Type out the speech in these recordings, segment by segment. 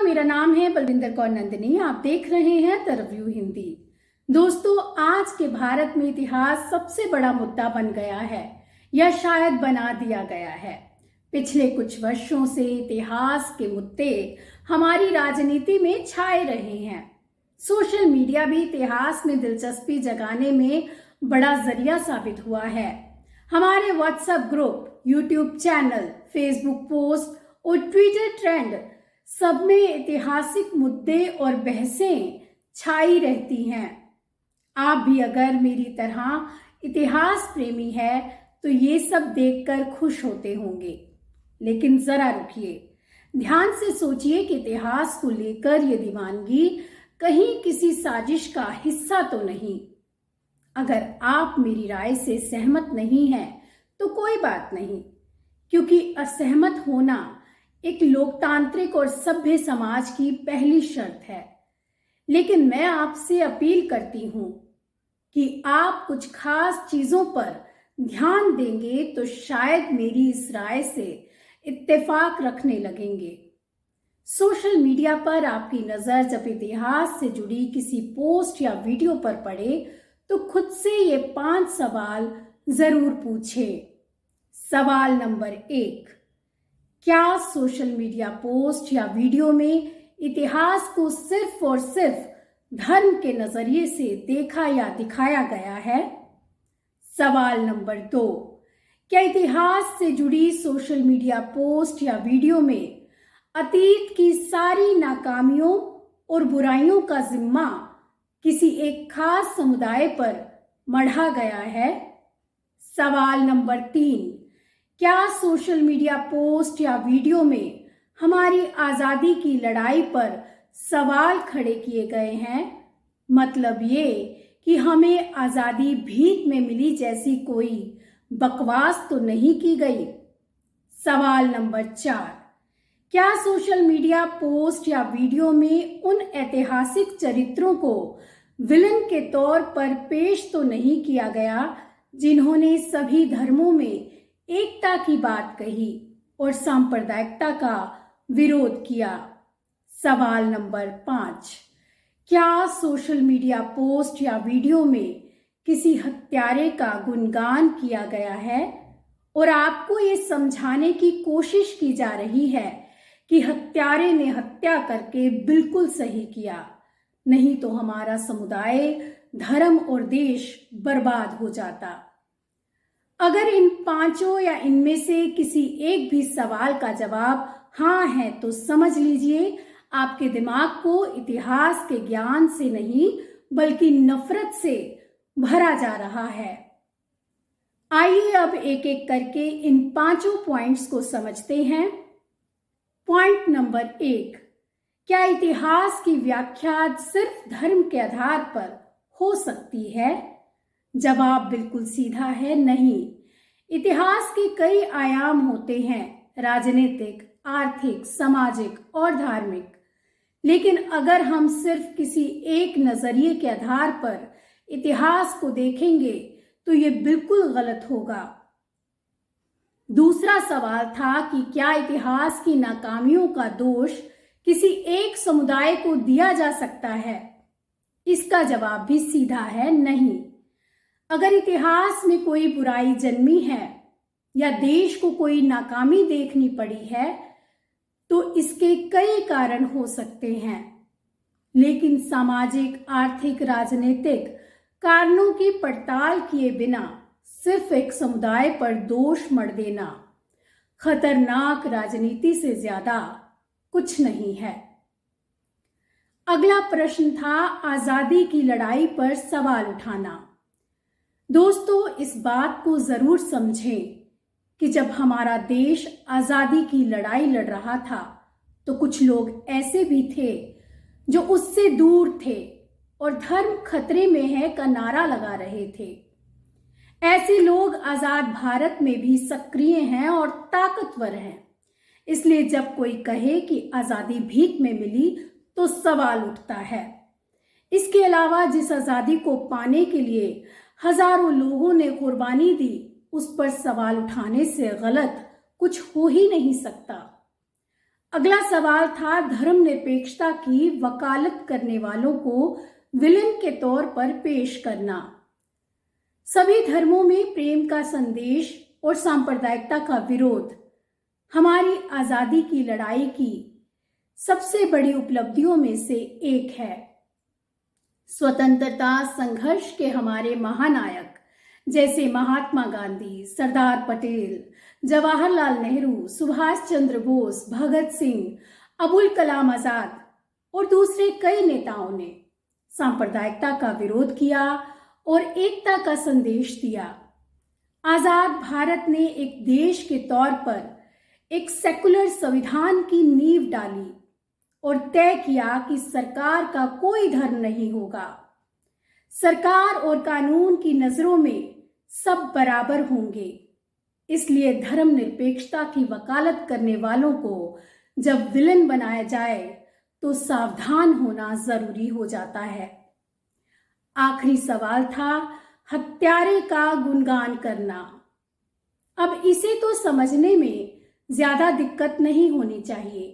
मेरा नाम है बलविंदर कौर नंदिनी। आप देख रहे हैं द रिव्यू हिंदी। दोस्तों, आज के भारत में इतिहास सबसे बड़ा मुद्दा बन गया है या शायद बना दिया गया है। पिछले कुछ वर्षों से इतिहास के मुद्दे हमारी राजनीति में छाए रहे हैं। सोशल मीडिया भी इतिहास में दिलचस्पी जगाने में बड़ा जरिया साबित हुआ है। हमारे WhatsApp group, YouTube channel, Facebook post और ट्विटर ट्रेंड सब में ऐतिहासिक मुद्दे और बहसें छाई रहती हैं। आप भी अगर मेरी तरह इतिहास प्रेमी है तो ये सब देखकर खुश होते होंगे। लेकिन जरा रुकिए, ध्यान से सोचिए कि इतिहास को लेकर ये दीवानगी कहीं किसी साजिश का हिस्सा तो नहीं। अगर आप मेरी राय से सहमत नहीं हैं तो कोई बात नहीं, क्योंकि असहमत होना एक लोकतांत्रिक और सभ्य समाज की पहली शर्त है। लेकिन मैं आपसे अपील करती हूं कि आप कुछ खास चीजों पर ध्यान देंगे तो शायद मेरी इस राय से इत्तेफाक रखने लगेंगे। सोशल मीडिया पर आपकी नजर जब इतिहास से जुड़ी किसी पोस्ट या वीडियो पर पड़े तो खुद से ये 5 सवाल जरूर पूछें। सवाल नंबर 1, क्या सोशल मीडिया पोस्ट या वीडियो में इतिहास को सिर्फ और सिर्फ धर्म के नजरिए से देखा या दिखाया गया है? सवाल नंबर 2, क्या इतिहास से जुड़ी सोशल मीडिया पोस्ट या वीडियो में अतीत की सारी नाकामियों और बुराइयों का जिम्मा किसी एक खास समुदाय पर मढ़ा गया है? सवाल नंबर 3, क्या सोशल मीडिया पोस्ट या वीडियो में हमारी आजादी की लड़ाई पर सवाल खड़े किए गए हैं? मतलब ये कि हमें आजादी भीख में मिली जैसी कोई बकवास तो नहीं की गई? सवाल नंबर 4, क्या सोशल मीडिया पोस्ट या वीडियो में उन ऐतिहासिक चरित्रों को विलन के तौर पर पेश तो नहीं किया गया जिन्होंने सभी धर्मों में एकता की बात कही और सांप्रदायिकता का विरोध किया? सवाल नंबर 5, क्या सोशल मीडिया पोस्ट या वीडियो में किसी हत्यारे का गुणगान किया गया है और आपको ये समझाने की कोशिश की जा रही है कि हत्यारे ने हत्या करके बिल्कुल सही किया, नहीं तो हमारा समुदाय, धर्म और देश बर्बाद हो जाता? अगर इन 5 या इनमें से किसी एक भी सवाल का जवाब हाँ है तो समझ लीजिए आपके दिमाग को इतिहास के ज्ञान से नहीं बल्कि नफरत से भरा जा रहा है। आइए अब एक एक करके इन 5 पॉइंट्स को समझते हैं। पॉइंट नंबर 1, क्या इतिहास की व्याख्या सिर्फ धर्म के आधार पर हो सकती है? जवाब बिल्कुल सीधा है, नहीं। इतिहास के कई आयाम होते हैं, राजनीतिक, आर्थिक, सामाजिक और धार्मिक। लेकिन अगर हम सिर्फ किसी एक नजरिए के आधार पर इतिहास को देखेंगे तो ये बिल्कुल गलत होगा। दूसरा सवाल था कि क्या इतिहास की नाकामियों का दोष किसी एक समुदाय को दिया जा सकता है? इसका जवाब भी सीधा है, नहीं। अगर इतिहास में कोई बुराई जन्मी है या देश को कोई नाकामी देखनी पड़ी है तो इसके कई कारण हो सकते हैं। लेकिन सामाजिक, आर्थिक, राजनीतिक कारणों की पड़ताल किए बिना सिर्फ एक समुदाय पर दोष मढ़ देना खतरनाक राजनीति से ज्यादा कुछ नहीं है। अगला प्रश्न था आजादी की लड़ाई पर सवाल उठाना। दोस्तों, इस बात को जरूर समझें कि जब हमारा देश आजादी की लड़ाई लड़ रहा था तो कुछ लोग ऐसे भी थे जो उससे दूर थे और धर्म खतरे में है का नारा लगा रहे थे। ऐसे लोग आजाद भारत में भी सक्रिय हैं और ताकतवर हैं। इसलिए जब कोई कहे कि आजादी भीख में मिली तो सवाल उठता है। इसके अलावा जिस आजादी को पाने के लिए हजारों लोगों ने कुर्बानी दी, उस पर सवाल उठाने से गलत कुछ हो ही नहीं सकता। अगला सवाल था धर्मनिरपेक्षता की वकालत करने वालों को विलेन के तौर पर पेश करना। सभी धर्मों में प्रेम का संदेश और सांप्रदायिकता का विरोध हमारी आजादी की लड़ाई की सबसे बड़ी उपलब्धियों में से एक है। स्वतंत्रता संघर्ष के हमारे महानायक जैसे महात्मा गांधी, सरदार पटेल, जवाहरलाल नेहरू, सुभाष चंद्र बोस, भगत सिंह, अबुल कलाम आजाद और दूसरे कई नेताओं ने सांप्रदायिकता का विरोध किया और एकता का संदेश दिया। आजाद भारत ने एक देश के तौर पर एक सेकुलर संविधान की नींव डाली और तय किया कि सरकार का कोई धर्म नहीं होगा। सरकार और कानून की नजरों में सब बराबर होंगे। इसलिए धर्मनिरपेक्षता की वकालत करने वालों को जब विलेन बनाया जाए तो सावधान होना जरूरी हो जाता है। आखिरी सवाल था हत्यारे का गुणगान करना। अब इसे तो समझने में ज्यादा दिक्कत नहीं होनी चाहिए।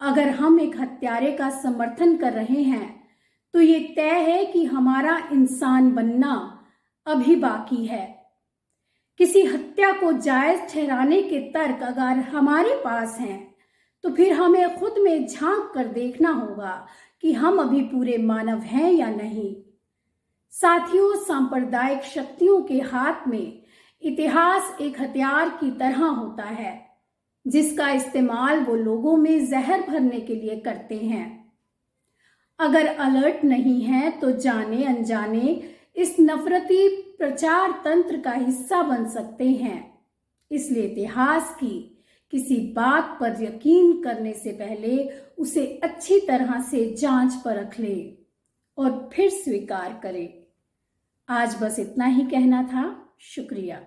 अगर हम एक हत्यारे का समर्थन कर रहे हैं तो ये तय है कि हमारा इंसान बनना अभी बाकी है। किसी हत्या को जायज ठहराने के तर्क अगर हमारे पास हैं तो फिर हमें खुद में झांक कर देखना होगा कि हम अभी पूरे मानव हैं या नहीं। साथियों, सांप्रदायिक शक्तियों के हाथ में इतिहास एक हथियार की तरह होता है जिसका इस्तेमाल वो लोगों में जहर भरने के लिए करते हैं। अगर अलर्ट नहीं है तो जाने अनजाने इस नफरती प्रचार तंत्र का हिस्सा बन सकते हैं। इसलिए इतिहास की किसी बात पर यकीन करने से पहले उसे अच्छी तरह से जांच परख ले और फिर स्वीकार करें। आज बस इतना ही कहना था। शुक्रिया।